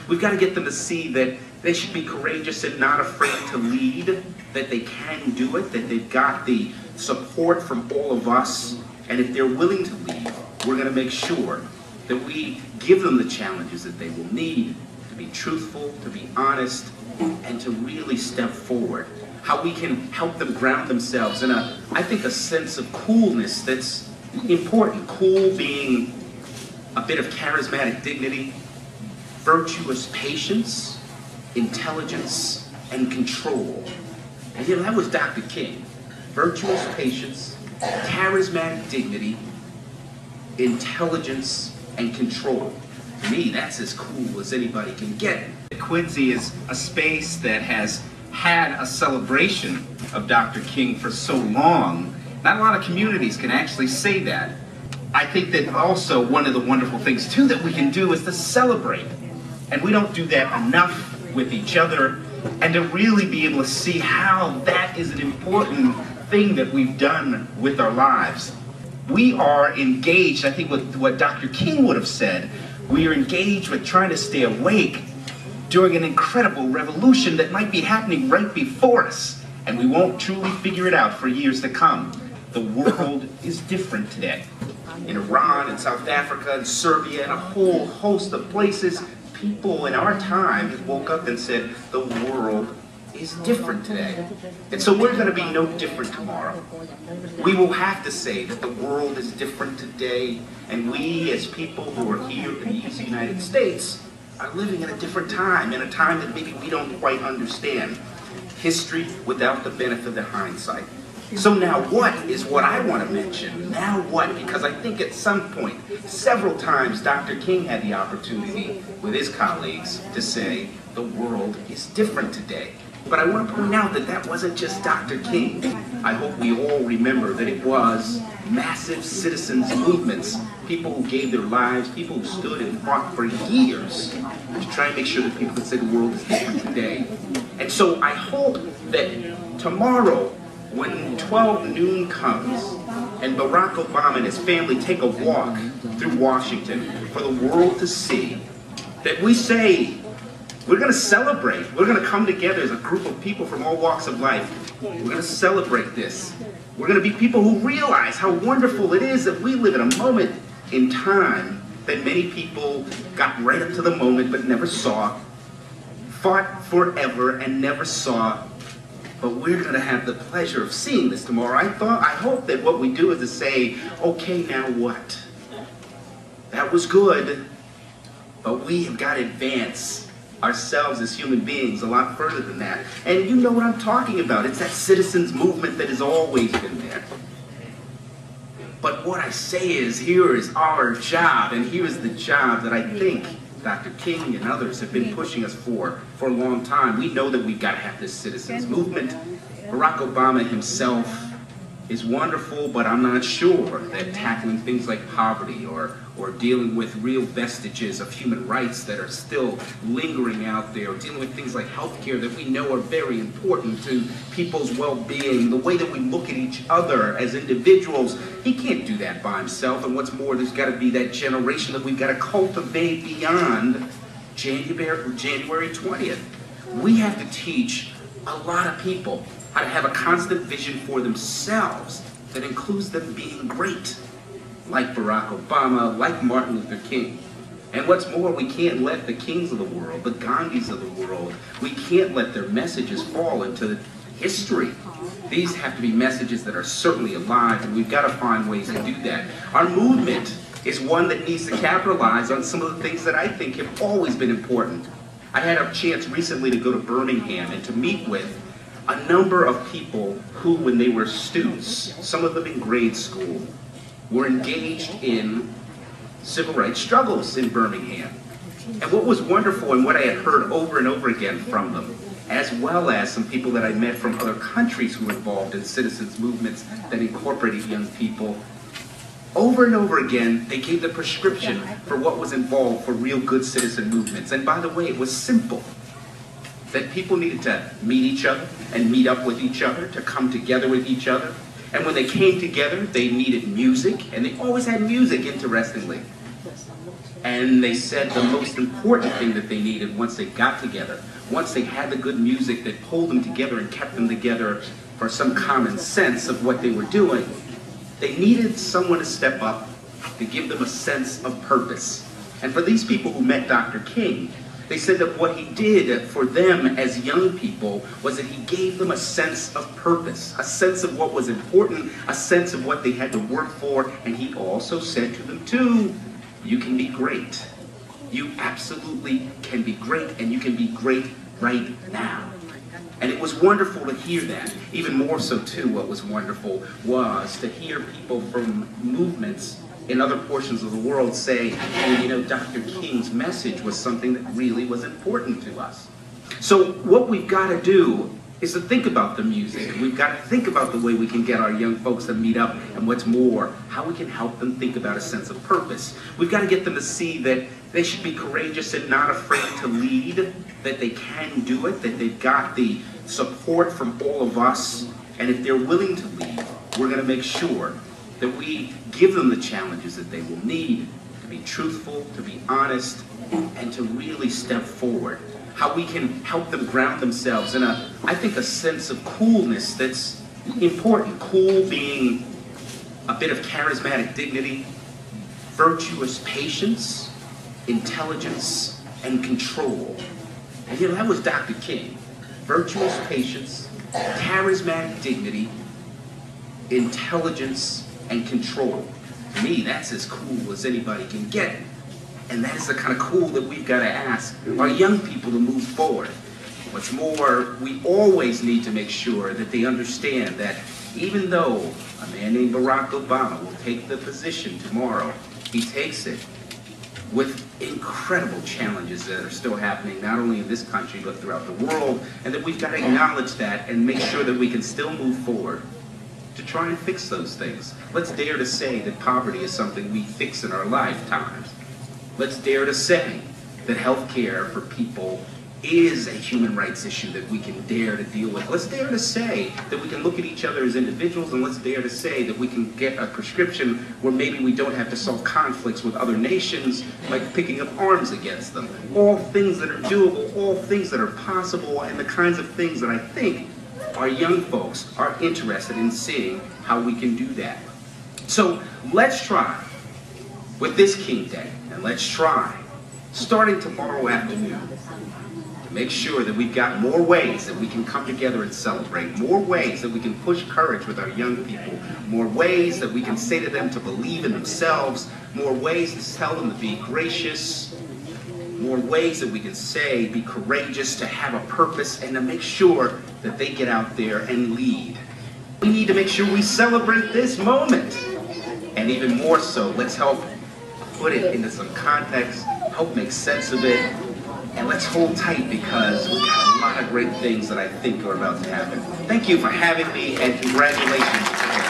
We've got to get them to see that they should be courageous and not afraid to lead, that they can do it, that they've got the support from all of us, and if they're willing to lead, we're going to make sure that we give them the challenges that they will need to be truthful, to be honest, and to really step forward. How we can help them ground themselves in I think, a sense of coolness that's important. Cool being a bit of charismatic dignity, virtuous patience, intelligence, and control. And you know, that was Dr. King. Virtuous patience, charismatic dignity, intelligence, and control. To me, that's as cool as anybody can get. Quincy is a space that has had a celebration of Dr. King for so long. Not a lot of communities can actually say that. I think that also one of the wonderful things too that we can do is to celebrate. And we don't do that enough with each other, and to really be able to see how that is an important thing that we've done with our lives. We are engaged, I think with what Dr. King would have said, we are engaged with trying to stay awake during an incredible revolution that might be happening right before us, and we won't truly figure it out for years to come. The world is different today. In Iran and South Africa and Serbia and a whole host of places, people in our time woke up and said, the world is different today. And so we're going to be no different tomorrow. We will have to say that the world is different today, and we as people who are here in the United States are living in a different time, in a time that maybe we don't quite understand. History without the benefit of hindsight. So now what is what I want to mention? Now what? Because I think at some point, several times, Dr. King had the opportunity with his colleagues to say, the world is different today. But I want to point out that that wasn't just Dr. King. I hope we all remember that it was massive citizens' movements, people who gave their lives, people who stood and fought for years to try and make sure that people could say the world is different today. And so I hope that tomorrow, when 12 noon comes and Barack Obama and his family take a walk through Washington for the world to see, that we say, we're going to celebrate. We're going to come together as a group of people from all walks of life. We're going to celebrate this. We're going to be people who realize how wonderful it is that we live in a moment in time that many people got right up to the moment but never saw, fought forever and never saw. But we're going to have the pleasure of seeing this tomorrow. I hope that what we do is to say, okay, now what? That was good, but we have got to advance ourselves as human beings a lot further than that. And you know what I'm talking about. It's that citizens movement that has always been there. But what I say is, here is our job, and here is the job that I think Dr. King and others have been pushing us for a long time. We know that we've got to have this citizens movement. Barack Obama himself is wonderful, but I'm not sure that tackling things like poverty or dealing with real vestiges of human rights that are still lingering out there, or dealing with things like healthcare that we know are very important to people's well-being, the way that we look at each other as individuals, he can't do that by himself. And what's more, there's got to be that generation that we've got to cultivate beyond January 20th. We have to teach a lot of people how to have a constant vision for themselves that includes them being great, like Barack Obama, like Martin Luther King. And what's more, we can't let the Kings of the world, the Gandhis of the world, we can't let their messages fall into history. These have to be messages that are certainly alive, and we've got to find ways to do that. Our movement is one that needs to capitalize on some of the things that I think have always been important. I had a chance recently to go to Birmingham and to meet with a number of people who, when they were students, some of them in grade school, were engaged in civil rights struggles in Birmingham. And what was wonderful, and what I had heard over and over again from them, as well as some people that I met from other countries who were involved in citizens movements that incorporated young people, over and over again, they gave the prescription for what was involved for real good citizen movements. And by the way, it was simple. That people needed to meet each other and meet up with each other, to come together with each other. And when they came together, they needed music, and they always had music, interestingly. And they said the most important thing that they needed once they got together, once they had the good music that pulled them together and kept them together for some common sense of what they were doing, they needed someone to step up to give them a sense of purpose. And for these people who met Dr. King, they said that what he did for them as young people was that he gave them a sense of purpose, a sense of what was important, a sense of what they had to work for, and he also said to them too, you can be great. You absolutely can be great, and you can be great right now. And it was wonderful to hear that. Even more so too, what was wonderful was to hear people from movements in other portions of the world say, hey, you know, Dr. King's message was something that really was important to us. So what we've got to do is to think about the music. We've got to think about the way we can get our young folks to meet up, and what's more, how we can help them think about a sense of purpose. We've got to get them to see that they should be courageous and not afraid to lead, that they can do it, that they've got the support from all of us, and if they're willing to lead, we're going to make sure that we give them the challenges that they will need to be truthful, to be honest, and to really step forward. How we can help them ground themselves in I think, a sense of coolness that's important. Cool being a bit of charismatic dignity, virtuous patience, intelligence, and control. And you know, that was Dr. King. Virtuous patience, charismatic dignity, intelligence, and control. To me, that's as cool as anybody can get. And that's the kind of cool that we've got to ask our young people to move forward. What's more, we always need to make sure that they understand that even though a man named Barack Obama will take the position tomorrow, he takes it with incredible challenges that are still happening, not only in this country, but throughout the world, and that we've got to acknowledge that and make sure that we can still move forward to try and fix those things. Let's dare to say that poverty is something we fix in our lifetimes. Let's dare to say that health care for people is a human rights issue that we can dare to deal with. Let's dare to say that we can look at each other as individuals, and let's dare to say that we can get a prescription where maybe we don't have to solve conflicts with other nations, like picking up arms against them. All things that are doable, all things that are possible, and the kinds of things that I think our young folks are interested in seeing how we can do that. So let's try with this King Day, and let's try, starting tomorrow afternoon, to make sure that we've got more ways that we can come together and celebrate, more ways that we can push courage with our young people, more ways that we can say to them to believe in themselves, more ways to tell them to be gracious, more ways that we can say be courageous, to have a purpose, and to make sure that they get out there and lead. We need to make sure we celebrate this moment. And even more so, let's help put it into some context, help make sense of it, and let's hold tight, because we've got a lot of great things that I think are about to happen. Thank you for having me, and congratulations.